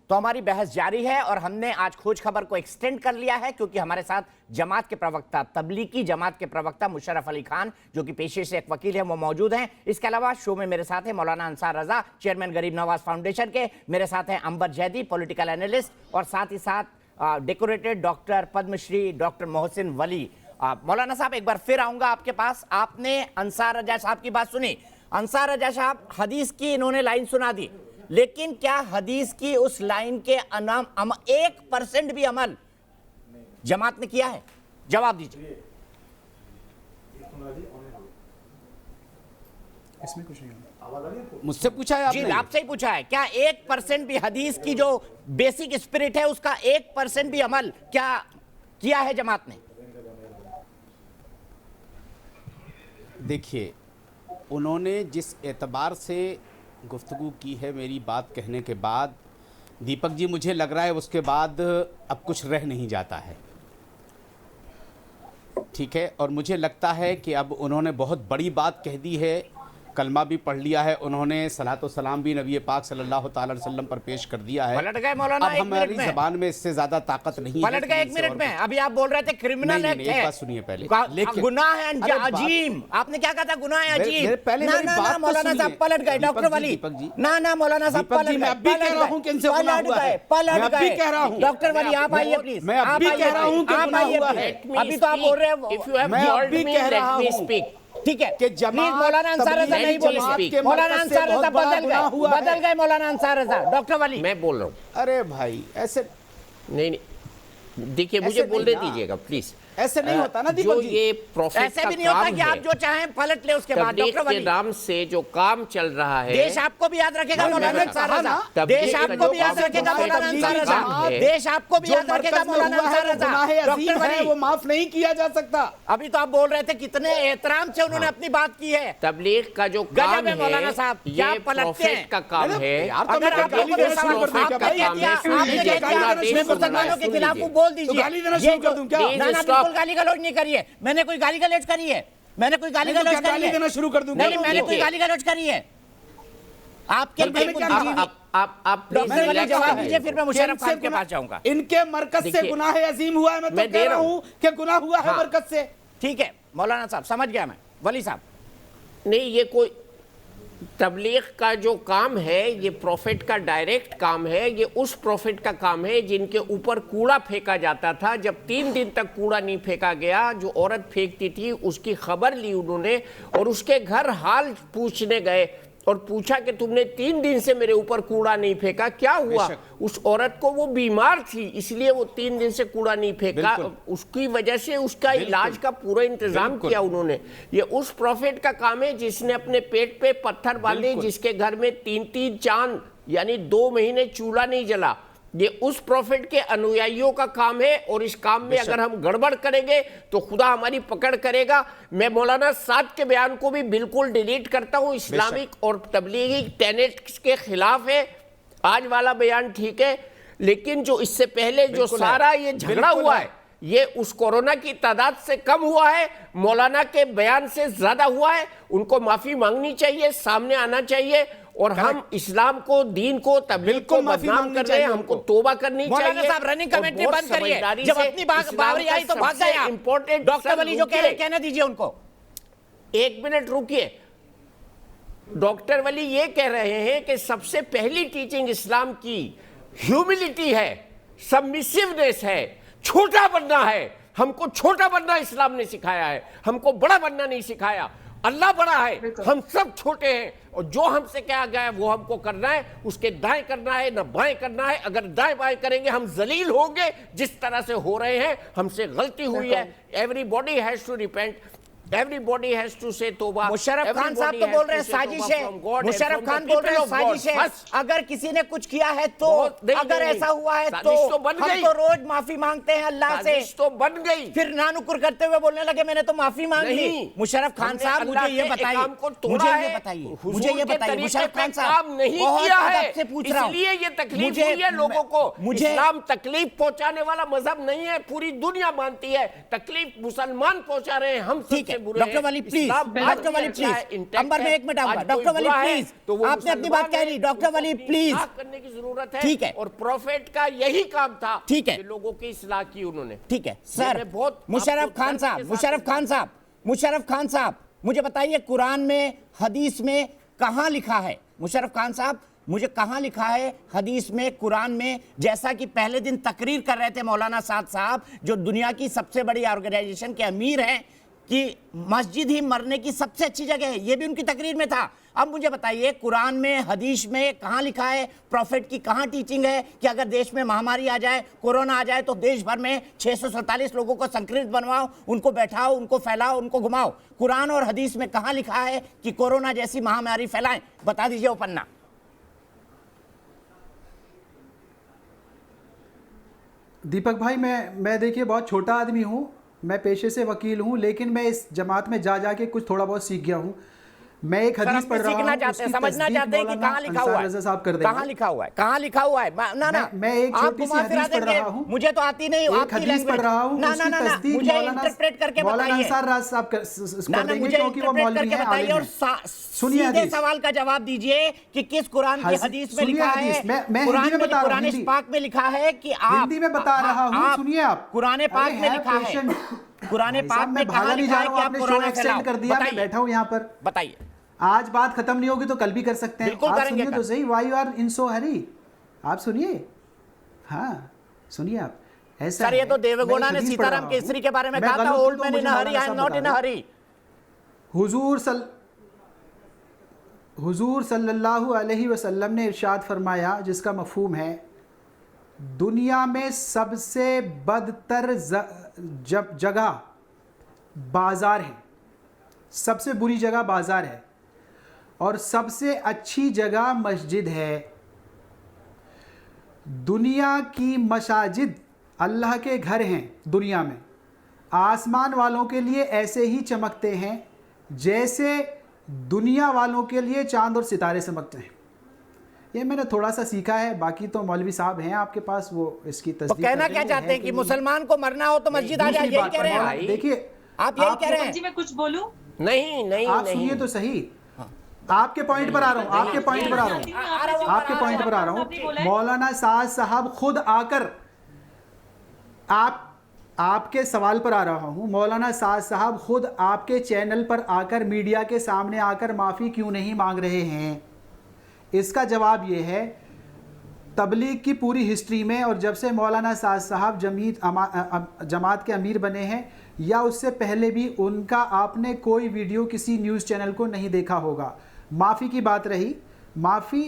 तो हमारी बहस जारी है और हमने आज खोज खबर को एक्सटेंड कर लिया है क्योंकि हमारे साथ जमात के प्रवक्ता, तबलीगी जमात के प्रवक्ता मुशर्रफ अली खान, जो कि पेशे से एक वकील है, वो मौजूद हैं। इसके अलावा शो में मेरे साथ है मौलाना अंसार रजा, चेयरमैन गरीब नवाज फाउंडेशन के। मेरे साथ हैं अंबर जैदी, पॉलिटिकल एनालिस्ट, और साथ ही साथ decorated doctor Padmashri doctor Mohsin Wali. मौलाना साहब, एक बार फिर आऊंगा आपके पास। आपने अंसार रजा साहब की बात सुनी। अंसार रजा साहब, हदीस की इन्होंने लाइन सुना दी, लेकिन क्या हदीस की उस लाइन के 1% भी अमल जमात ने किया है? जवाब दीजिए। इसमें कुछ नहीं, मुझसे पूछा है आपने? जी, आपसे ही पूछा है। क्या 1% भी हदीस की जो बेसिक स्पिरिट है उसका 1% भी अमल क्या किया है जमात ने? देखिए, उन्होंने जिस एतबार से गुफ्तगू की है मेरी बात कहने के बाद, दीपक जी, मुझे लग रहा है उसके बाद अब कुछ रह नहीं जाता है, ठीक है। और मुझे लगता है कि अब उन्होंने बहुत बड़ी बात कह दी है, कलमा भी पढ़ लिया है उन्होंने, सलात व सलाम भी नबी पाक सल्लल्लाहु अलैहि वसल्लम पर पेश कर दिया है। पलट गए मौलाना, अब हमारी जबान में इससे ज्यादा ताकत नहीं है। पलट गए 1 मिनट में। अभी आप बोल रहे थे क्रिमिनल एक्ट है। एक बात सुनिए पहले, लेकिन गुनाह है अजीम। आपने क्या कहा था? गुनाह है अजीम। पहले ना मौलाना साहब पलट गए। डॉक्टर वली, ना मौलाना साहब पलट गए। मैं भी कह रहा हूं कि इनसे गुनाह हुआ है। पलट गए। कह रहा हूं डॉक्टर वली, आप आइए प्लीज। मैं अब भी कह रहा हूं कि गुनाह हुआ है। अभी तो आप बोल रहे हैं। मैं अब भी कह रहा हूं, ठीक है कि जमात मौलाना अंसार रजा नहीं बोलेंगे। मौलाना अंसार रजा बदल गए। मौलाना अंसार रजा, डॉक्टर वली मैं बोल रहा हूँ। अरे भाई, ऐसे नहीं, देखिए, मुझे बोलने दीजिएगा प्लीज। ऐसे नहीं होता ना जो ये प्रॉफिट ऐसे का भी नहीं होता काम कि आप है, जो चाहें पलट ले उसके बाद। तबलीग डॉक्टर के वली, नाम से जो काम चल रहा है, देश आपको भी याद रखेगा मौलाना अंसार रजा। देश आपको भी याद रखेगा मौलाना अंसार रजा। देश आपको भी याद रखेगा मौलाना अंसार रजा। डॉक्टर वली, वो माफ नहीं किया जा सकता। अभी तो आप बोल रहे थे कितने एहतराम से उन्होंने अपनी बात की है। तबलीग का जो काम गजब है मौलाना साहब, क्या ये पलटते हैं। प्रॉफिट का काम है। अगर आपको कोई सवाल आपका कह दिया, आपने कह दिया मैं मुसलमानों के खिलाफ हूं, बोल दीजिए। गाली देना शुरू कर दूं क्या? ना बिल्कुल गाली गलौज नहीं करिए। मैंने कोई गाली गलौज करी है? मैंने कोई गाली गलौज करी है? देना शुरू कर दूं? नहीं, मैंने कोई गाली गलौज करी है? आपके आप डॉक्टर वली जवाब दीजिए, फिर मैं मुशर्रफ खान के पास जाऊंगा। इनके मरकज से गुनाह अजीम हुआ है। मैं तो कह रहा हूं कि गुनाह हुआ है मरकज से। ठीक है मौलाना साहब, समझ गया मैं। वली साहब, नहीं, ये कोई तबलीग का जो काम है, ये प्रॉफिट का डायरेक्ट काम है। ये उस प्रॉफिट का काम है जिनके ऊपर कूड़ा फेंका जाता था। जब 3 दिन तक कूड़ा नहीं फेंका गया, जो औरत फेंकती थी उसकी खबर ली उन्होंने और उसके घर हाल पूछने गए और पूछा कि तुमने 3 दिन से मेरे ऊपर कूड़ा नहीं फेंका, क्या हुआ? उस औरत को, वो बीमार थी इसलिए वो 3 दिन से कूड़ा नहीं फेंका। उसकी वजह से उसका इलाज का पूरा इंतजाम किया उन्होंने। ये उस प्रॉफिट का काम है जिसने अपने पेट पे पत्थर बांधे, जिसके घर में 3-3 चांद यानी 2 महीने चूल्हा नहीं जला। ये उस प्रॉफिट के अनुयायियों का काम है और इस काम में अगर हम गड़बड़ करेंगे तो खुदा हमारी पकड़ करेगा। मैं मौलाना साद के बयान को भी बिल्कुल डिलीट करता हूं। इस्लामिक और तबलीगी टेनेट्स के खिलाफ है। आज वाला बयान ठीक है, लेकिन जो इससे पहले जो सारा ये झगड़ा हुआ है, ये उस कोरोना की तादाद से कम हुआ है, मौलाना के बयान से ज्यादा हुआ है। उनको माफी मांगनी चाहिए, सामने आना चाहिए। और हम इस्लाम को, दीन को, तबलीग को बदनाम कर रहे हैं, हमको तोबा करनी चाहिए। मौलाना साहब, रनिंग कमेटी बंद करिए। जब अपनी बारी आई तो भाग गए। इंपॉर्टेंट डॉक्टर वली जो कह रहे हैं कहना दीजिए उनको। 1 मिनट रुकिए। डॉक्टर वली ये कह रहे हैं कि सबसे पहली टीचिंग इस्लाम की ह्यूमिलिटी है, सबमिसिवनेस है, छोटा बनना है। हमको छोटा बनना इस्लाम ने सिखाया है, हमको बड़ा बनना नहीं सिखाया। अल्लाह बड़ा है, हम सब छोटे हैं और जो हमसे कहा गया है वो हमको करना है। उसके दाएं करना है ना बाएं करना है। अगर दाएं बाएं करेंगे हम जलील होंगे, जिस तरह से हो रहे हैं। हमसे गलती हुई है। Everybody has to repent, everybody has to say तौबा। मुशर्रफ खान साहब तो बोल रहे हैं साजिश है। मुशर्रफ खान बोल रहे हैं साजिश है। अगर किसी ने कुछ किया है तो, अगर ऐसा हुआ है तो हम तो रोज माफी मांगते हैं अल्लाह से। तो बन गई, फिर नानुकुर करते हुए बोलने लगे मैंने तो माफी मांग ली। मुशर्रफ खान साहब, मुझे ये बताइए, मुझे ये बताइए मुशर्रफ खान साहब, नहीं किया है पूछ रहा हूं, इसलिए ये तकलीफ हुई है लोगों को। इस्लाम तकलीफ पहुंचाने वाला मजहब नहीं है, पूरी दुनिया मानती है। तकलीफ मुसलमान पहुंचा रहे हैं, हम सबसे बुरे डॉक्टर हैं। वली प्लीज, इस्लाम डॉक्टर वली अच्छा है, प्लीज, intact अंबर में है। 1 मिनट आऊंगा। आज कोई डॉक्टर वली बुरा है, प्लीज, तो वो आपने अपनी बात कह ली। डॉक्टर वली प्लीज, इस्लाह करने की जरूरत है। ठीक है। और प्रोफेट का यही काम था, ठीक है। कि लोगों की इस्लाह की उन्होंने। ठीक है सर। मैं बहुत मुशर्रफ आपको खान दर्द साहब, के साथ मुशर्रफ खान साहब, मुशर्रफ खान साहब, मुझे बताइए कुरान में, हदीस में कहां लिखा है? मुशर्रफ खान साहब, मुझे कहां लिखा है हदीस में, कुरान में? जैसा कि पहले दिन तकरीर कर रहे थे मौलाना साद साहब, जो दुनिया की सबसे बड़ी ऑर्गेनाइजेशन के अमीर हैं, कि मस्जिद ही मरने की सबसे अच्छी जगह है, ये भी उनकी तकरीर में था। अब मुझे बताइए कुरान में, हदीस में कहां लिखा है, प्रॉफिट की कहां टीचिंग है कि अगर देश में महामारी आ जाए, कोरोना आ जाए, तो देश भर में 647 लोगों को संक्रमित बनवाओ, उनको बैठाओ, उनको फैलाओ, उनको घुमाओ? कुरान और हदीस में कहां लिखा है कि कोरोना जैसी महामारी फैलाएं? बता दीजिए वो पन्ना। दीपक भाई, मैं देखिए बहुत छोटा आदमी हूँ, मैं पेशे से वकील हूँ, लेकिन मैं इस जमात में जा के कुछ थोड़ा बहुत सीख गया हूँ। मैं एक हदीस पढ़ रहा हूँ, सीखना चाहते हैं, समझना चाहते हैं कि कहाँ लिखा हुआ है, साहब कर देंगे। कहाँ लिखा हुआ है, कहाँ लिखा हुआ है? ना ना, मैं एक छोटी सी हदीस पढ़ रहा हूँ, मुझे तो आती नहीं, एक हदीस पढ़ रहा हूँ, ना ना ना, मुझे इंटरप्रेट करके बताइए। अंसार राज साहब कर देंगे, क्योंकि वो मौलवी हैं, आलिम हैं। सुनिए, सीधे सवाल का जवाब दीजिए कि किस कुरान की हदीस में लिखा है? मैं हिंदी में बता रहा हूँ, कुरान पाक में लिखा है कि आप, हिंदी में बता रहा हूँ, सुनिए आप। कुरान पाक में लिखा है, कुरान पाक में कहां लिखा है कि आप कोरोना फैलाओ? कर दिया, मैं बैठा हूँ यहाँ पर। बताइए। आज बात खत्म नहीं होगी तो कल भी कर सकते हैं। बिल्कुल आप करेंगे। सुनिए तो सही, वाई आर इन सो हरी। आप सुनिए, हाँ सुनिए आप। ऐसा सर, ये तो देवगौड़ा ने सीताराम केसरी के बारे में कहा था, old man in a hurry, I am not in a hurry. हुजूर सल्लल्लाहु अलैहि वसल्लम ने इरशाद फरमाया, जिसका मफहूम है, दुनिया में सबसे बदतर जगह बाजार है, सबसे बुरी जगह बाजार है, और सबसे अच्छी जगह मस्जिद है। दुनिया की मसाजिद अल्लाह के घर हैं दुनिया में, आसमान वालों के लिए ऐसे ही चमकते हैं जैसे दुनिया वालों के लिए चांद और सितारे चमकते हैं। ये मैंने थोड़ा सा सीखा है, बाकी तो मौलवी साहब हैं आपके पास, वो इसकी तस्दीक कहना क्या चाहते हैं कि मुसलमान को मरना हो तो मस्जिद आ जाए, यही कह रहे हैं? देखिए, आप यही कह रहे हैं? जी मैं कुछ बोलूं? नहीं नहीं, आप सुनिए तो सही, आपके पॉइंट पर आ रहा हूँ, आपके पॉइंट पर आ रहा हूँ, आपके पॉइंट पर आ रहा हूँ। मौलाना साद साहब खुद आकर, आपके सवाल पर आ रहा हूँ, मौलाना साद साहब खुद आपके चैनल पर आकर, मीडिया के सामने आकर माफ़ी क्यों नहीं मांग रहे हैं? इसका जवाब ये है, तबलीग की पूरी हिस्ट्री में, और जब से मौलाना साद साहब जमात के अमीर बने हैं या उससे पहले भी, उनका आपने कोई वीडियो किसी न्यूज़ चैनल को नहीं देखा होगा। माफ़ी की बात रही, माफ़ी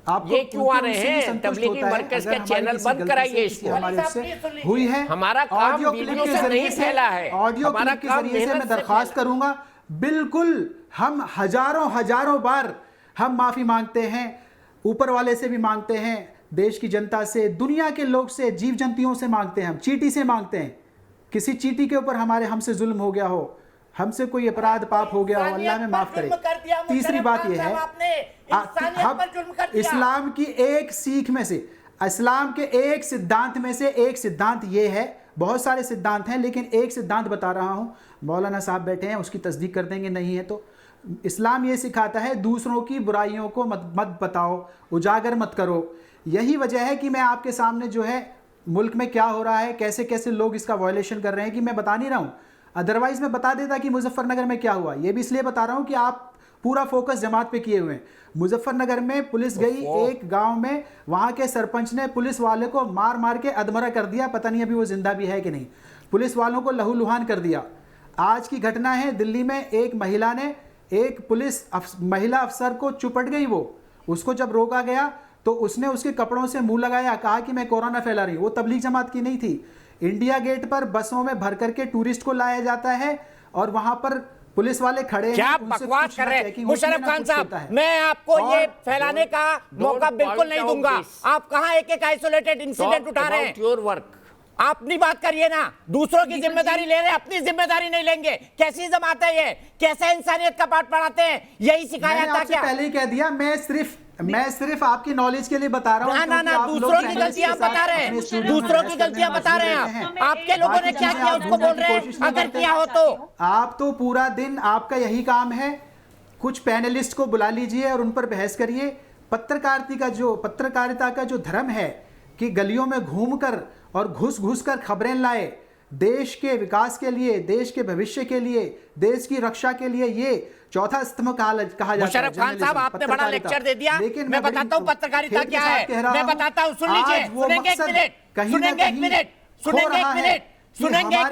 आपको ये क्यों आ रहे हैं? तबलीगी मरकज़ के चैनल बंद कराइए इसको। हमारे उससे हुई है, हमारा काम ऑडियो क्लिप वीडियो के से नहीं जरिए से, फैला है, ऑडियो हमारा क्लिप के काम जरिए से मैं मेहनत से दरख्वास्त करूंगा, बिल्कुल हम हजारों बार हम माफ़ी मांगते हैं, ऊपर वाले से भी मांगते हैं, देश की जनता से, दुनिया के लोग से, जीव जंतुओं से मांगते हैं, हम चींटी से मांगते हैं। किसी चींटी के ऊपर हमसे जुल्म हो गया हो, हमसे कोई अपराध पाप हो गया हो, अल्लाह में माफ़ करे। तीसरी बात यह है, इस्लाम की एक सीख में से, इस्लाम के एक सिद्धांत में से एक सिद्धांत ये है, बहुत सारे सिद्धांत हैं लेकिन एक सिद्धांत बता रहा हूं, मौलाना साहब बैठे हैं, उसकी तस्दीक कर देंगे, नहीं है तो। इस्लाम ये सिखाता है, दूसरों की बुराइयों को मत बताओ, उजागर मत करो। यही वजह है कि मैं आपके सामने जो है मुल्क में क्या हो रहा है, कैसे कैसे लोग इसका वायलेशन कर रहे हैं, कि मैं बता नहीं रहा हूँ। अदरवाइज मैं बता देता कि मुजफ्फरनगर में क्या हुआ। ये भी इसलिए बता रहा हूँ कि आप पूरा फोकस जमात पे किए हुए हैं। मुजफ्फरनगर में पुलिस गई एक गांव में, वहां के सरपंच ने पुलिस वाले को मार के अधमरा कर दिया, पता नहीं अभी वो जिंदा भी है कि नहीं। पुलिस वालों को लहूलुहान कर दिया। आज की घटना है दिल्ली में, एक महिला ने एक महिला अफसर को चुपट गई, वो उसको जब रोका गया तो उसने उसके कपड़ों से मुंह लगाया, कहा कि मैं कोरोना फैला रही हूँ। वो तबलीग जमात की नहीं थी। इंडिया गेट पर बसों में भर करके टूरिस्ट को लाया जाता है और वहां पर पुलिस वाले खड़े हैं, क्या बकवास कर रहे हैं मुशर्रफ खान साहब? मैं आपको ये फैलाने का मौका बिल्कुल नहीं दूंगा। आप कहां एक आइसोलेटेड इंसिडेंट उठा रहे हैं? योर वर्क, आप अपनी बात करिए ना, दूसरों की जिम्मेदारी ले रहे हैं, अपनी जिम्मेदारी नहीं लेंगे। कैसी जमात है ये? कैसे इंसानियत का पाठ पढ़ाते हैं? यही सिखाया था क्या? पहले ही कह दिया, मैं सिर्फ मैं सिर्फ आपकी नॉलेज के लिए बता रहा हूँ। ना दूसरों की गलतियां बता रहे हैं, दूसरों की गलतियां बता रहे हैं आप। आपके लोगों ने क्या किया उसको बोल रहे हैं, अगर किया हो तो। आप तो पूरा दिन आपका यही काम है, कुछ पैनलिस्ट को बुला लीजिए और उन पर बहस करिए। पत्रकारिता का जो धर्म है कि गलियों में घूमकर और घुस कर खबरें लाए, देश के विकास के लिए, देश के भविष्य के लिए, देश की रक्षा के लिए, ये चौथा स्तंभ कहा जाता है। मुशर्रफ खान साहब, आपने बड़ा लेक्चर दे दिया। लेकिन मैं बताता हूं पत्रकारिता क्या है, मैं बताता हूं, सुन लीजिए, सुनेंगे एक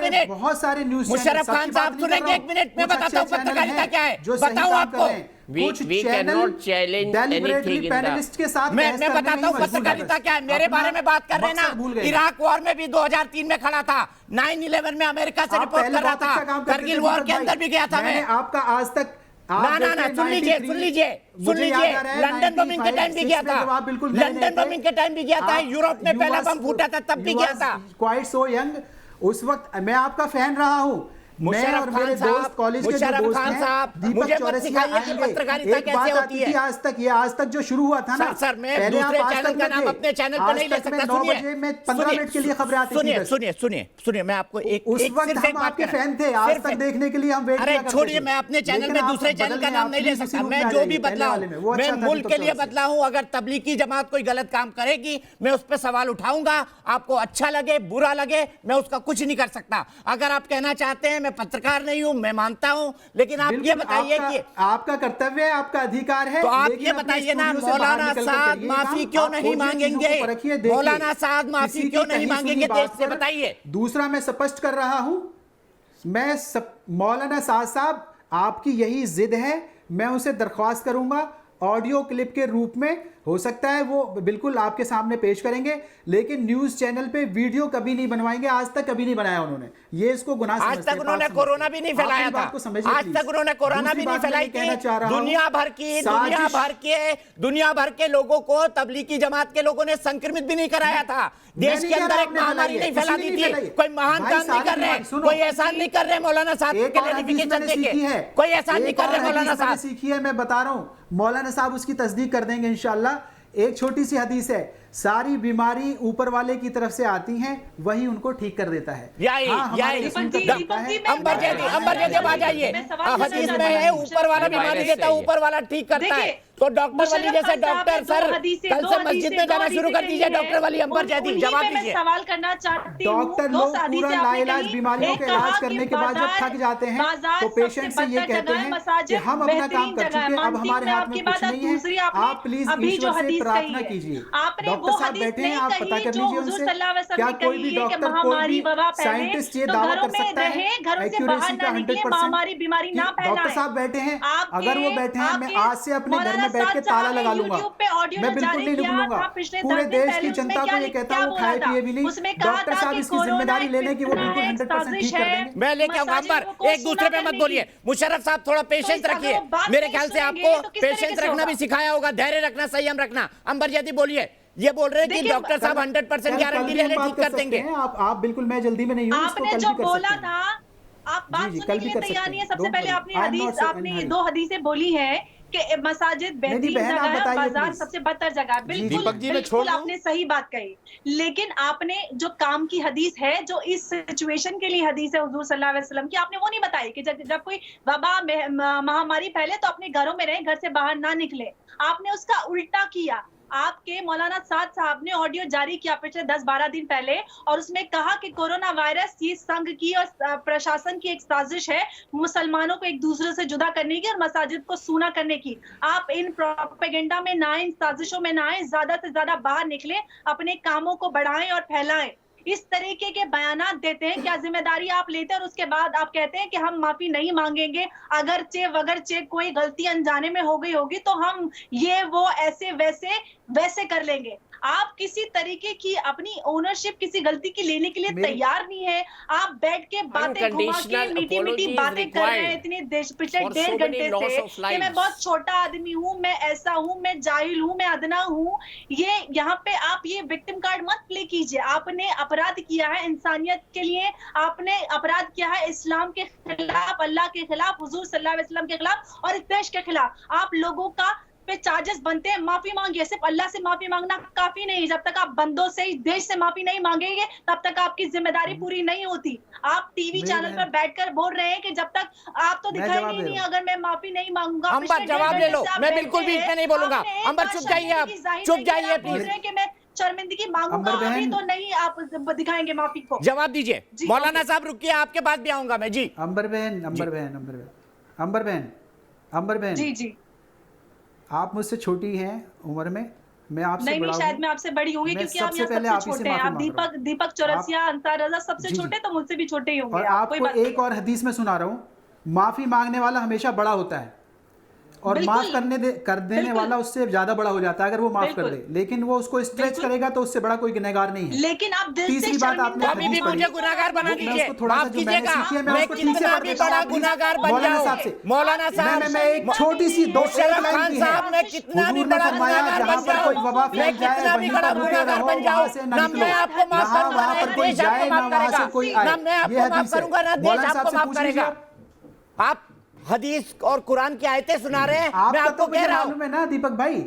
मिनट, बहुत सारे न्यूज़ मुशर्रफ खान साहब सुनेंगे एक मिनट, मैं बताता हूं पत्रकारिता क्या है, बताऊं आपको। We cannot challenge anything in panelist के साथ मैं बताता हूँ पत्रकारिता क्या है। मेरे बारे में बात कर रहे हैं ना, इराक वॉर में भी 2003 में खड़ा था, 9/11 में अमेरिका से रिपोर्ट कर रहा था, करगिल वॉर के अंदर भी गया था मैं। आपका आज तक ना सुन लीजिए, लंदन बमिंग के टाइम भी गया था, लंदन बमिंग के टाइम भी गया था, यूरोप में पहला बम फूटा था तब भी गया था। क्वाइट सो यंग, उस वक्त मैं आपका फैन रहा हूँ। मुशर्रफ खान साहब, कॉलेज के जो दोस्त हैं, मुझे मत सिखाइए कि पत्रकारिता कैसे होती है। आज तक जो शुरू हुआ था ना, सर मैं दूसरे चैनल का नाम अपने चैनल पर नहीं ले सकता। 9 बजे में 15 मिनट के लिए खबरें आती थी। सुनिए, मैं आपको उस वक्त हम आपके फैन थे, आज तक देखने के लिए हम वेट अरे छोड़िए, मैं अपने चैनल में दूसरे चैनल का नाम नहीं ले सकता। मैं जो भी बदला हूं, मैं मुल्क के लिए बदला हूं। अगर तबलीगी जमात कोई गलत काम करेगी, मैं उस पर सवाल उठाऊंगा। आपको अच्छा लगे बुरा लगे, मैं उसका कुछ नहीं कर सकता। अगर आप कहना चाहते हैं मैं पत्रकार नहीं हूं, मैं मानता हूं, लेकिन आप ये बताइए कि आपका कर्तव्य है, आपका अधिकार है, तो आप ये बताइए ना, मौलाना साहब माफी क्यों नहीं मांगेंगे? मौलाना साहब माफी क्यों नहीं मांगेंगे देश से, बताइए। दूसरा मैं स्पष्ट कर रहा हूं, मौलाना साहब आपकी यही जिद है, मैं उनसे दरख्वास्त करूंगा ऑडियो क्लिप के रूप में, हो सकता है वो बिल्कुल आपके सामने पेश करेंगे, लेकिन न्यूज चैनल पे वीडियो कभी नहीं बनवाएंगे। आज तक कभी नहीं बनाया उन्होंने, ये इसको गुनाह समझते हैं। आज तक उन्होंने कोरोना भी नहीं फैलाया था, आज तक उन्होंने कोरोना भी नहीं फैलाई थी। दुनिया भर के लोगों को तबलीगी जमात के लोगों ने संक्रमित भी नहीं कराया था। देश के अंदर एक महामारी नहीं फैला दी थी। कोई महान काम नहीं कर रहे, कोई एहसान नहीं कर रहे मौलाना साहब के क्लैरिफिकेशन देके, कोई एहसान नहीं कर रहे मौलाना साहब। सीखी है, मैं बता रहा हूं, मौलाना साहब उसकी तस्दीक कर देंगे इंशाल्लाह। एक छोटी सी हदीस है, सारी बीमारी ऊपर वाले की तरफ से आती हैं, वही उनको ठीक कर देता है। अंबर जैदी आ जाइए, हदीस में है ऊपर वाला बीमारी देता है, ऊपर वाला ठीक करता है। तो डॉक्टर वाली जैसे डॉक्टर सर कल से मस्जिद में जाना शुरू कर दीजिए। डॉक्टर वाली अंबर जैदी जवाब दीजिए। सवाल करना चाहती हूं, डॉक्टर लोग पूरा लाइलाज बीमारियों का इलाज करने के बाद जब थक जाते हैं तो पेशेंट से ये कहते हैं कि हम अपना काम कर चुके हैं, अब हमारे हाथ में कुछ नहीं है, आप प्लीज ईश्वर से प्रार्थना कीजिए। डॉक्टर साहब बैठे हैं, आप पता कर लीजिए उनसे, क्या कोई भी डॉक्टर, कोई भी साइंटिस्ट ये दावा कर सकता है एक्यूरेसी का 100%? डॉक्टर साहब बैठे हैं, अगर वो बैठे हैं, मैं आज से अपने घर में बैठ के ताला लगा लूंगा, मैं बिल्कुल नहीं निकलूंगा। पूरे देश की जनता को ये कहता हूँ खाए पिए भी नहीं। डॉक्टर साहब इसकी जिम्मेदारी लेने की वो बिल्कुल 100% ठीक कर देंगे। मैं लेके आऊंगा अंबर, एक दूसरे पे मत बोलिए। मुशर्रफ साहब थोड़ा पेशेंस रखिए, मेरे ख्याल से आपको पेशेंस रखना भी सिखाया होगा, धैर्य रखना, संयम रखना। अंबर जैदी बोलिए, ये बोल रहे हैं कि डॉक्टर साहब 100% गारंटी ले ठीक कर देंगे। आप बिल्कुल, मैं जल्दी में नहीं हूँ, इसको कल भी कर सकते हैं। आप बात सुनने के लिए तैयार नहीं है। सबसे पहले आपने 2 हदीसें बोली है कि मसाजिद बेहतरीन जगह है, बाजार सबसे बदतर जगह है। बिल्कुल आपने सही बात कही, लेकिन आपने जो काम की हदीस है, जो इस सिचुएशन के लिए हदीस है हुजूर सल्लल्लाहु अलैहि वसल्लम की, आपने वो नहीं बताई कि जब कोई वबा महामारी फैले तो अपने घरों में रहे, घर से बाहर ना निकले। आपने उसका उल्टा किया। आपके मौलाना साहब ने ऑडियो जारी किया पिछले 10-12 दिन पहले, और उसमें कहा कि कोरोना वायरस ये संघ की और प्रशासन की एक साजिश है मुसलमानों को एक दूसरे से जुदा करने की और मसाजिद को सूना करने की। आप इन प्रोपेगेंडा में ना आए, इन साजिशों में ना आए, ज्यादा से ज्यादा बाहर निकले, अपने कामों को बढ़ाएं और फैलाएं। इस तरीके के बयानात देते हैं, क्या जिम्मेदारी आप लेते हैं और उसके बाद आप कहते हैं कि हम माफी नहीं मांगेंगे, अगरचे कोई गलती अनजाने में हो गई होगी तो हम ये वो ऐसे वैसे कर लेंगे। आप किसी तरीके की अपनी ओनरशिप किसी गलती की लेने के लिए तैयार नहीं है। आप बैठ के बातें घुमा के मीठी बातें कर रहे हैं इतने पिछले 1.5 घंटे से कि मैं बहुत छोटा आदमी हूँ, मैं ऐसा हूँ, मैं जाहिल हूँ, मैं अदना हूँ। ये यहाँ पे आप ये विक्टिम कार्ड मत प्ले कीजिए। आपने अपराध किया है इंसानियत के लिए, आपने अपराध किया है इस्लाम के खिलाफ, अल्लाह के खिलाफ, हुजूर सल्लल्लाहु अलैहि वसल्लम के खिलाफ और इस देश के खिलाफ। आप लोगों का पे चार्जेस बनते हैं, माफी मांगिए। सिर्फ अल्लाह से माफी मांगना काफी नहीं, जब तक आप बंदों से इस देश से माफी नहीं मांगेंगे तब तक आपकी जिम्मेदारी पूरी नहीं होती। आप टीवी चैनल पर बैठकर बोल रहे हैं कि जब तक आप तो दिखाएंगे ही नहीं अगर मैं माफी नहीं मांगूंगा। अंबर जवाब ले लो, मैं बिल्कुल भी इतना नहीं बोलूंगा। अंबर चुप जाइए, आप चुप जाइए प्लीज। कि मैं शर्मिंदगी मांगूंगा, अभी तो नहीं आप दिखाएंगे माफी को। जवाब दीजिए मौलाना साहब, रुकिए, आपके पास भी आऊंगा मैं जी। अंबर बहन जी जी, आप मुझसे छोटी हैं उम्र में, मैं आपसे बड़ा हूं। शायद मैं आपसे बड़ी होंगी क्योंकि आप यहाँ सबसे छोटे हैं। आप दीपक चौरसिया, अंसार रजा सबसे छोटे, तो मुझसे भी छोटे ही होंगे। और आपको एक और हदीस में सुना रहा हूँ, माफी मांगने वाला हमेशा बड़ा होता है और माफ कर देने वाला उससे ज्यादा बड़ा हो जाता है अगर वो माफ कर दे, लेकिन वो उसको स्ट्रेच करेगा तो उससे बड़ा कोई गुनहगार नहीं है। लेकिन आप दिल से तीसरी बात आपने अभी भी मुझे गुनहगार बना दीजिए, थोड़ा सा माफ जो मैंने कीजिएगा, सीखी है मैं मैं उसको ठीक से कितना पढ़ भी देता हूं। बड़ा गुनहगार बन मौलाना जाऊं। साहब से, मौलाना साहब मैं एक छोटी सी दो मुशर्रफ खान साहब, मैं कितना भी बड़ा गुनहगार बन जाऊं, मैं कितना भी बड़ा गुनहगार बन जाऊं, ना मैं आपको माफ करूंगा ना देश आपको माफ करेगा, ना मैं आपको माफ करूंगा ना देश आपको माफ करेगा। आप हदीस और कुरान की आयतें सुना रहे हैं, मैं आपको कह रहा हूं ना दीपक भाई,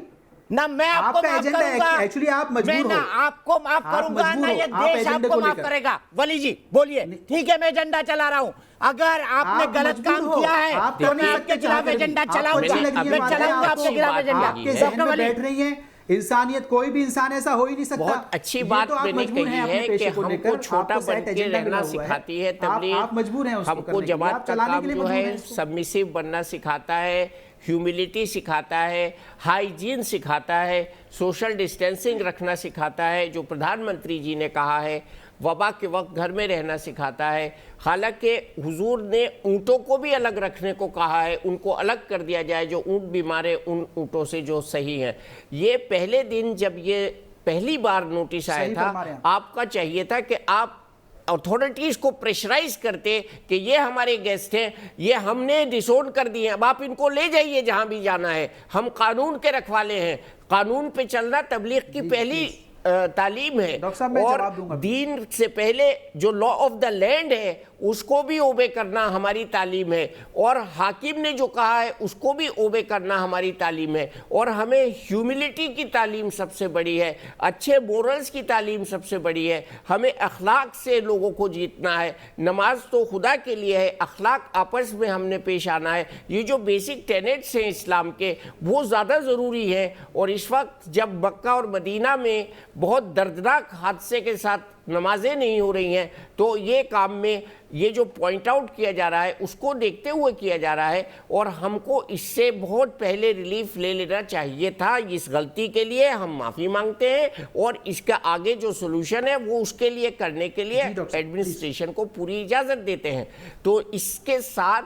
ना मैं आपको माफ करूंगा, एक्चुअली आप मजबूर हो, मैं ना आपको माफ करूंगा ना ये देश आपको माफ करेगा। वली जी बोलिए। ठीक है, मैं एजेंडा चला रहा हूं, अगर आपने गलत काम किया है तो मैं आपके खिलाफ एजेंडा चलाऊंगा, मैं चलाऊंगा आपके खिलाफ एजेंडा। आपके जहन में बैठ रही है इंसानियत, कोई भी इंसान ऐसा हो ही नहीं सकता। बहुत अच्छी बात मैंने कही है कि हमको छोटा बन के रहना सिखाती है तबलीग। आप मजबूर हैं उसको हमको जमात का काम जो है सबमिसिव बनना सिखाता है, ह्यूमिलिटी सिखाता है, हाइजीन सिखाता है, सोशल डिस्टेंसिंग रखना सिखाता है, जो प्रधानमंत्री जी ने कहा है, वबा के वक्त घर में रहना सिखाता है। हालांकि हुजूर ने ऊँटों को भी अलग रखने को कहा है, उनको अलग कर दिया जाए, जो ऊँट बीमार है उन ऊँटों से जो सही हैं। ये पहले दिन जब ये पहली बार नोटिस आया था, आपका चाहिए था कि आप अथॉरिटीज को प्रेशराइज करते कि ये हमारे गेस्ट हैं, ये हमने डिसोन कर दिए, अब आप इनको ले जाइए जहां भी जाना है, हम कानून के रखवाले हैं। कानून पे चलना तबलीग की पहली तालीम है, और दीन से पहले जो लॉ ऑफ द लैंड है उसको भी ओबे करना हमारी तालीम है, और हाकिम ने जो कहा है उसको भी ओबे करना हमारी तालीम है। और हमें ह्यूमिलिटी की तालीम सबसे बड़ी है, अच्छे मोरल्स की तालीम सबसे बड़ी है, हमें अखलाक से लोगों को जीतना है। नमाज तो खुदा के लिए है, अखलाक आपस में हमने पेश आना है। ये जो बेसिक टेनेट्स हैं इस्लाम के, वो ज़्यादा ज़रूरी है। और इस वक्त जब मक्का और मदीना में बहुत दर्दनाक हादसे के साथ नमाजें नहीं हो रही हैं, तो ये काम में ये जो पॉइंट आउट किया जा रहा है उसको देखते हुए किया जा रहा है, और हमको इससे बहुत पहले रिलीफ ले लेना चाहिए था। इस गलती के लिए हम माफ़ी मांगते हैं, और इसका आगे जो सोल्यूशन है वो उसके लिए करने के लिए एडमिनिस्ट्रेशन को पूरी इजाज़त देते हैं। तो इसके साथ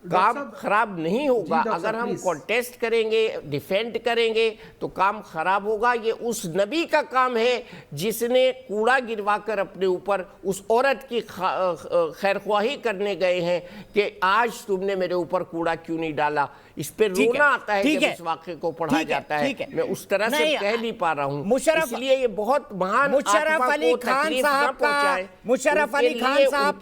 काम खराब नहीं होगा। अगर हम कॉन्टेस्ट करेंगे, डिफेंड करेंगे, तो काम खराब होगा। ये उस नबी का काम है जिसने कूड़ा गिरवाकर अपने ऊपर उस औरत की खैरख्वाही करने गए हैं कि आज तुमने मेरे ऊपर कूड़ा क्यों नहीं डाला। इस पे रोना आता है जब इस वाक्य को पढ़ा जाता है। मैं उस तरह से कह नहीं पा रहा हूँ, इसलिए ये बहुत महान मुशर्रफ अली खान साहब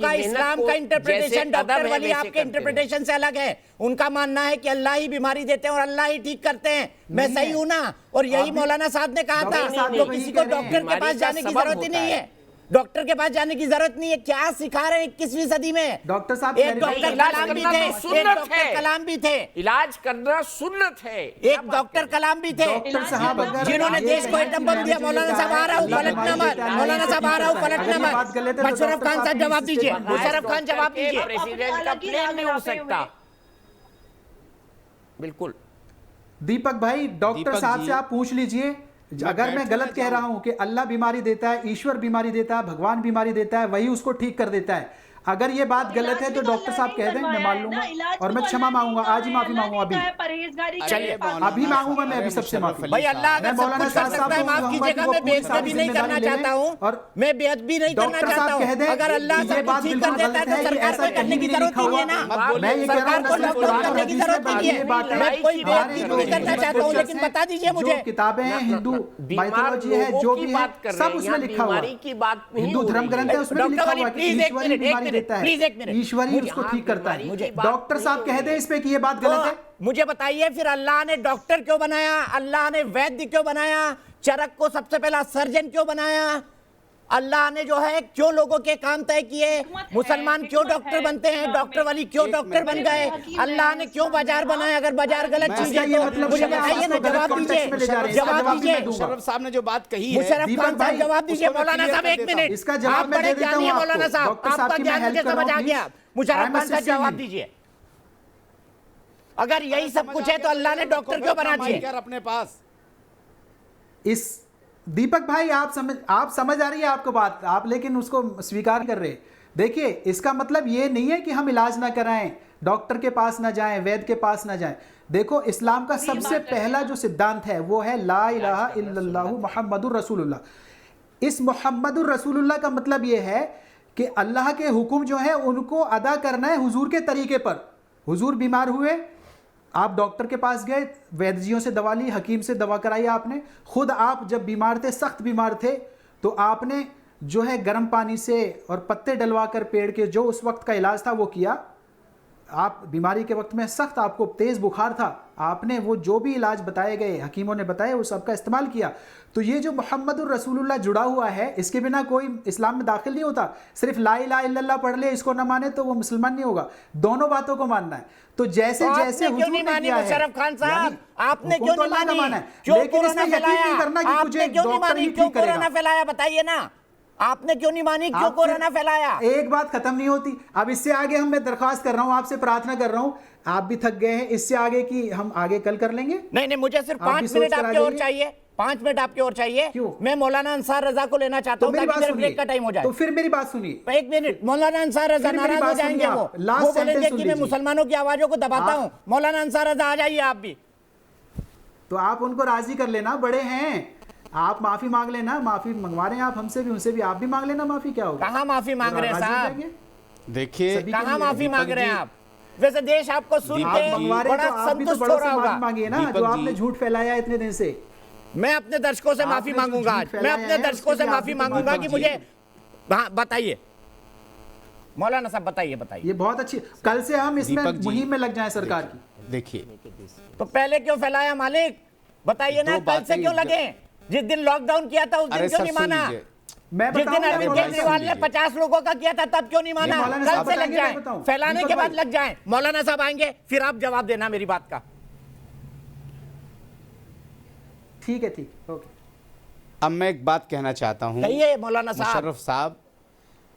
का इस्लाम का इंटरप्रिटेशन, डॉक्टर वली आपके इंटरप्रिटेशन से अलग है। उनका मानना है कि अल्लाह ही बीमारी देते हैं और अल्लाह ही ठीक करते हैं। मैं सही हूं ना? और यही मौलाना साहब ने कहा था, तो किसी को डॉक्टर के पास जाने की जरूरत ही नहीं है, डॉक्टर के पास जाने की जरूरत नहीं है। क्या सिखा रहे हैं 21वीं सदी में? डॉक्टर साहब, एक डॉक्टर कलाम भी थे, एक डॉक्टर कलाम भी थे, इलाज करना सुन्नत है। एक डॉक्टर कलाम भी थे जिन्होंने देश को एकदम बम दिया। मौलाना साहब आ रहा हूँ, पलटना मत। मौलाना साहब आ रहा हूँ, पलटना मत। मुशर्रफ खान साहब जवाब दीजिए, मुशर्रफ खान जवाब दीजिए। प्रेसिडेंट का प्लेन नहीं हो सकता। बिल्कुल दीपक भाई, डॉक्टर साहब से आप पूछ लीजिए, अगर मैं गलत कह रहा हूं कि अल्लाह बीमारी देता है, ईश्वर बीमारी देता है, भगवान बीमारी देता है, वही उसको ठीक कर देता है। अगर ये बात गलत है तो डॉक्टर साहब कह दें, मैं मान लूंगा और मैं क्षमा मांगूंगा। आज ही माफी मांगूंगा, अभी मांगूंगा मैं, अभी सबसे माफी। भाई अल्लाह अगर सब कुछ कर सकता है, माफ कीजिएगा, मैं बेअदबी नहीं करना चाहता हूँ, और मैं बेअदबी नहीं करना चाहता हूँ। अगर अल्लाह सब कुछ ठीक कर देता है तो सरकार को करने की जरूरत नहीं है ना, सरकार को लॉकडाउन करने की जरूरत नहीं है। मैं कोई बेअदबी नहीं करना चाहता हूँ, लेकिन बता दीजिए मुझे, किताबें हैं, हिंदू माइथोलॉजी है, जो भी है सब उसमें लिखा हुआ है, हिंदू धर्म ग्रंथ है, उसमें लिखा हुआ है। देता है, प्लीज एक मिनट, ईश्वर ही उसको ठीक करता है। डॉक्टर साहब कह दे इस पे कि ये बात गलत है। मुझे बताइए फिर अल्लाह ने डॉक्टर क्यों बनाया, अल्लाह ने वैद्य क्यों बनाया, चरक को सबसे पहला सर्जन क्यों बनाया, अल्लाह ने जो है क्यों लोगों के काम तय किए, मुसलमान क्यों डॉक्टर बनते हैं, डॉक्टर वाली क्यों डॉक्टर बन गए, अल्लाह ने क्यों बाजार बनाया, अगर बाजार गलत चीज है तो मुझे बताइए ना, जवाब दीजिए, जवाब दीजिए। मुशर्रफ साहब ने जो बात कही है, मुशर्रफ खान साहब जवाब दीजिए। मौलाना साहब एक मिनट, इसका आप जवाब मैं बड़े दे देता ज्ञानी हूं हैं मौलाना आपको। साहब, डॉक्टर साहब आपका की मैं ज्ञान हेल्प मुझे कर रहा समझ आ हूं, गया। प्लीज। मुशर्रफ खान साहब जवाब दीजिए, अगर यही सब कुछ है तो अल्लाह ने डॉक्टर क्यों बना दिए अपने पास? इस दीपक भाई आप समझ आ रही है आपको बात, आप लेकिन उसको स्वीकार कर रहे। देखिए इसका मतलब ये नहीं है कि हम इलाज ना कराएं, डॉक्टर के पास ना जाएं, वैद्य के पास ना जाएं। देखो इस्लाम का सबसे पहला जो सिद्धांत है वो है ला इलाहा इल्लल्लाहु मुहम्मदुर रसूलुल्लाह। इस मुहम्मदुर रसूलुल्लाह का मतलब ये है कि अल्लाह के हुक्म जो है उनको अदा करना है हुजूर के तरीके पर। हुजूर बीमार हुए, आप डॉक्टर के पास गए, वैद्यों से दवा ली, हकीम से दवा कराई आपने, खुद आप जब बीमार थे, सख्त बीमार थे, तो आपने जो है गर्म पानी से और पत्ते डलवा कर पेड़ के जो उस वक्त का इलाज था वो किया। आप बीमारी के वक्त में सख्त, आपको तेज़ बुखार था, आपने वो जो भी इलाज बताए गए हकीमों ने बताए वो सबका इस्तेमाल किया। तो ये जो मुहम्मदुर रसूलुल्लाह जुड़ा हुआ है इसके बिना कोई इस्लाम में दाखिल नहीं होता। सिर्फ ला इलाहा इल्लल्लाह पढ़ ले, इसको ना माने तो वो मुसलमान नहीं होगा। दोनों बातों को मानना है। तो जैसे जैसे क्यों नहीं मानी मुशर्रफ खान साहब, आपने क्यों नहीं मानी, लेकिन इसमें यकीन नहीं करना कि मुझे डॉक्टर ही ठीक करेगा। कोरोना फैलाया बताइए ना, आपने क्यों नहीं मानी, क्यों कोरोना फैलाया? एक बात खत्म नहीं होती। अब इससे आगे मैं दरख्वास्त कर रहा हूं, आपसे प्रार्थना कर रहा हूं, आप भी थक गए हैं, इससे आगे की हम आगे कल कर लेंगे। नहीं, मुझे सिर्फ 5 मिनट आपके और चाहिए, 5 मिनट आपके और चाहिए। क्यों? मैं मौलाना अंसार रजा को लेना चाहता हूं ताकि मेरे ब्रेक का टाइम हो जाए। तो फिर मेरी बात सुनिए, 1 मिनट। मौलाना अंसार रजा नाराज हो जाएंगे, वो बोलेंगे कि मैं मुसलमानों की आवाजों को दबाता हूं। मौलाना अंसार रजा आ जाइए आप भी। तो आप उनको राजी कर लेना, बड़े हैं आप, माफी मांग लेना, माफी मंगवा रहे हैं आप हमसे भी, उनसे भी आप भी मांग लेना माफी। क्या होगा? कहां माफी मांग रहे हैं साहब? देखिए कहां माफी मांग रहे हैं आप? वैसे देश आपको सुन के बड़ा संतुष्ट हो रहा होगा। मांगिए ना, जो आपने झूठ फैलाया इतने दिन से। मैं अपने दर्शकों से माफी मांगूंगा आज, मैं अपने दर्शकों से माफी मांगूंगा कि मुझे बताइए मौलाना साहब, बताइए। ये बहुत अच्छी, कल से हम इसमें मुहिम में लग जाएं सरकार की। देखिए तो पहले क्यों फैलाया मालिक, बताइए ना, कल से क्यों लगे? जिस दिन लॉकडाउन किया था उस दिन क्यों नहीं माना? जिस दिन अरविंद केजरीवाल ने 50 लोगों का किया था तब क्यों नहीं माना? कल से लग जाए, फैलाने के बाद लग जाए। मौलाना साहब आएंगे फिर आप जवाब देना मेरी बात का। ठीक है, ठीक, ओके। अब मैं एक बात कहना चाहता हूं, कहिए मौलाना साहब। मुशर्रफ साहब,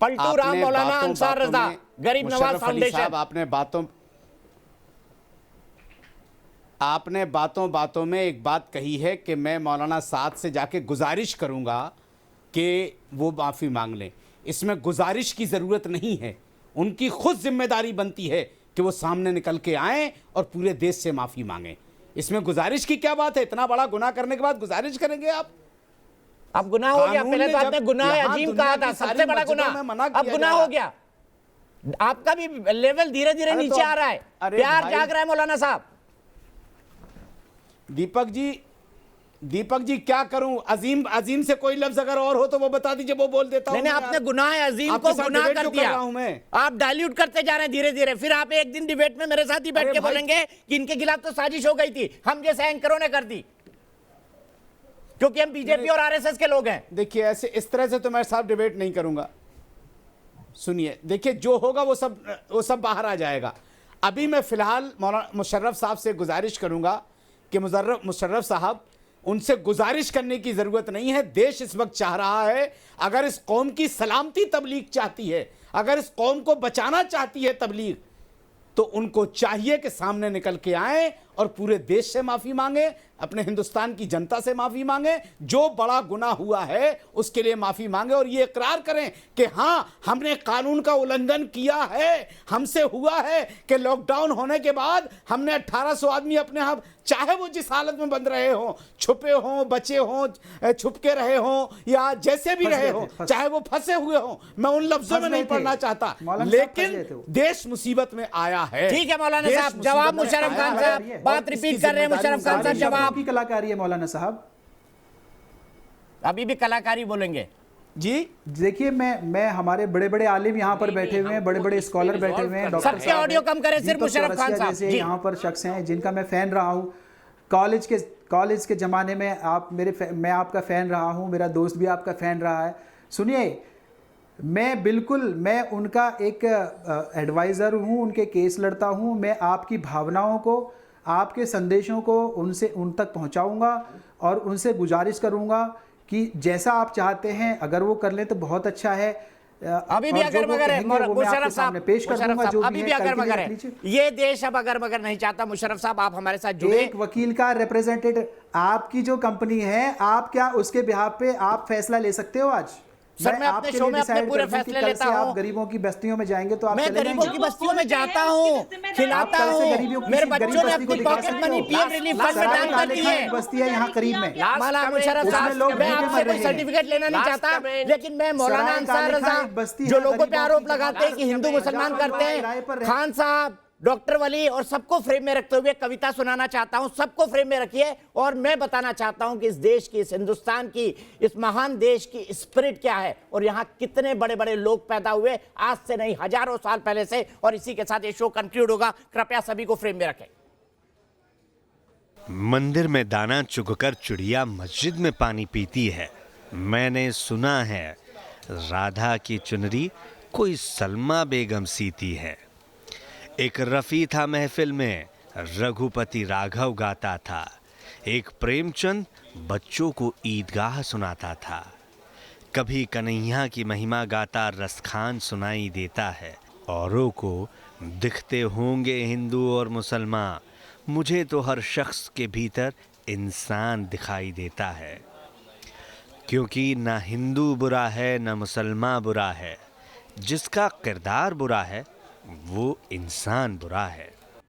पलटू राम मौलाना अंसार रजा, गरीब नवाज फाउंडेशन। आपने बातों बातों में एक बात कही है कि मैं मौलाना साद से जाके गुजारिश करूंगा कि वो माफ़ी मांग लें। इसमें गुजारिश की ज़रूरत नहीं है, उनकी खुद जिम्मेदारी बनती है कि वो सामने निकल के आएँ और पूरे देश से माफ़ी मांगें। इसमें गुजारिश की क्या बात है? इतना बड़ा गुनाह करने के बाद गुजारिश करेंगे आप? अब गुनाह हो गया, पहले तो आपने गुनाह अजीम कहा था, सबसे बड़ा गुनाह, अब गुनाह हो गया। आपका भी लेवल धीरे धीरे नीचे आ रहा है, प्यार जाग रहा है मौलाना साहब। दीपक जी क्या करूं? अजीम से कोई लफ्ज अगर और हो तो वो बता दीजिए, वो बोल देता हूं। नहीं, आपने गुनाह अजीम को गुनाह कर दिया। आप डाइल्यूट करते जा रहे हैं धीरे धीरे। फिर आप एक दिन डिबेट में मेरे साथ ही बैठ के बोलेंगे कि इनके खिलाफ तो साजिश हो गई थी, हम जैसे एंकरों ने कर दी, क्योंकि हम बीजेपी और आरएसएस के लोग हैं। देखिए ऐसे इस तरह से तो मैं साहब डिबेट नहीं करूंगा। सुनिए, देखिए जो होगा वो सब बाहर आ जाएगा। अभी मैं फिलहाल मौलाना मुशर्रफ साहब से गुजारिश करूंगा कि मुशर्रफ साहब, उनसे गुजारिश करने की ज़रूरत नहीं है। देश इस वक्त चाह रहा है, अगर इस कौम की सलामती तबलीग चाहती है, अगर इस कौम को बचाना चाहती है तबलीग, तो उनको चाहिए कि सामने निकल के आए और पूरे देश से माफ़ी मांगे, अपने हिंदुस्तान की जनता से माफ़ी मांगे, जो बड़ा गुनाह हुआ है उसके लिए माफ़ी मांगे और ये इकरार करें कि हाँ हमने कानून का उल्लंघन किया है, हमसे हुआ है कि लॉकडाउन होने के बाद हमने 1800 आदमी अपने आप, चाहे वो जिस हालत में बंद रहे हों, छुपे हों, बचे हों, छुप के रहे हों या जैसे भी रहे हों, चाहे वो फंसे हुए हों, मैं उन लफ्जों में नहीं पढ़ना चाहता, लेकिन देश मुसीबत में आया है। ठीक है मौलाना साहब, जवाब मुशर्रफ खान साहब, बात रिपीट कर रहे हैं मुशर्रफ खान साहब, जवाब की कलाकारी है मौलाना साहब, अभी भी कलाकारी बोलेंगे। जी देखिए, मैं हमारे बड़े बड़े आलिम यहाँ पर बैठे हुए हैं, बड़े बड़े स्कॉलर बैठे हुए हैं, डॉक्टर सबके ऑडियो कम करें, सिर्फ मुशर्रफ खान साहब जैसे जी। यहाँ पर शख्स हैं जिनका मैं फ़ैन रहा हूँ। कॉलेज के ज़माने में मैं आपका फ़ैन रहा हूँ, मेरा दोस्त भी आपका फ़ैन रहा है। सुनिए, मैं उनका एक एडवाइज़र हूँ, उनके केस लड़ता हूँ। मैं आपकी भावनाओं को, आपके संदेशों को उन तक पहुँचाऊँगा और उनसे गुजारिश करूँगा कि जैसा आप चाहते हैं अगर वो कर लें तो बहुत अच्छा है। अभी भी अगर मगर है मुशर्रफ साहब, पेश कर दूंगा जो अभी भी अगर मगर है, ये देश अब अगर मगर नहीं चाहता। मुशर्रफ साहब, आप हमारे साथ जुड़े। एक वकील का रिप्रेजेंटेटिव, आपकी जो कंपनी है, आप क्या उसके बिहाफ पे आप फैसला ले सकते हो आज? सर, मैं अपने शो में अपने पूरे फैसले लेता हूं। आप गरीबों की बस्तियों में जाएंगे तो आप मैं गरीबों की बस्तियों में जाता हूं, खिलाता हूं। मेरे बच्चों ने अपनी pocket money PM relief fund में दान कर दी है। बस्ती है यहाँ करीब में। मौलाना मुशर्रफ साहब, मैं आपसे कोई सर्टिफिकेट लेना नहीं चाहता, लेकिन मैं मौलाना अंसार रजा, जो लोगों पे आरोप लगाते हैं कि हिंदू मुसलमान करते हैं, खान साहब, डॉक्टर वली और सबको फ्रेम में रखते हुए कविता सुनाना चाहता हूं। सबको फ्रेम में रखिए और मैं बताना चाहता हूं कि इस देश की, इस हिंदुस्तान की, इस महान देश की स्पिरिट क्या है और यहां कितने बड़े बड़े लोग पैदा हुए, आज से नहीं हजारों साल पहले से। और इसी के साथ ये शो कंक्लूड होगा। कृपया सभी को फ्रेम में रखें। मंदिर में दाना चुगकर चिड़िया मस्जिद में पानी पीती है। मैंने सुना है राधा की चुनरी कोई सलमा बेगम सीती है। एक रफ़ी था महफिल में, रघुपति राघव गाता था। एक प्रेमचंद बच्चों को ईदगाह सुनाता था। कभी कन्हैया की महिमा गाता रसखान सुनाई देता है। औरों को दिखते होंगे हिंदू और मुसलमान, मुझे तो हर शख्स के भीतर इंसान दिखाई देता है। क्योंकि ना हिंदू बुरा है ना मुसलमान बुरा है, जिसका किरदार बुरा है वो इंसान बुरा है।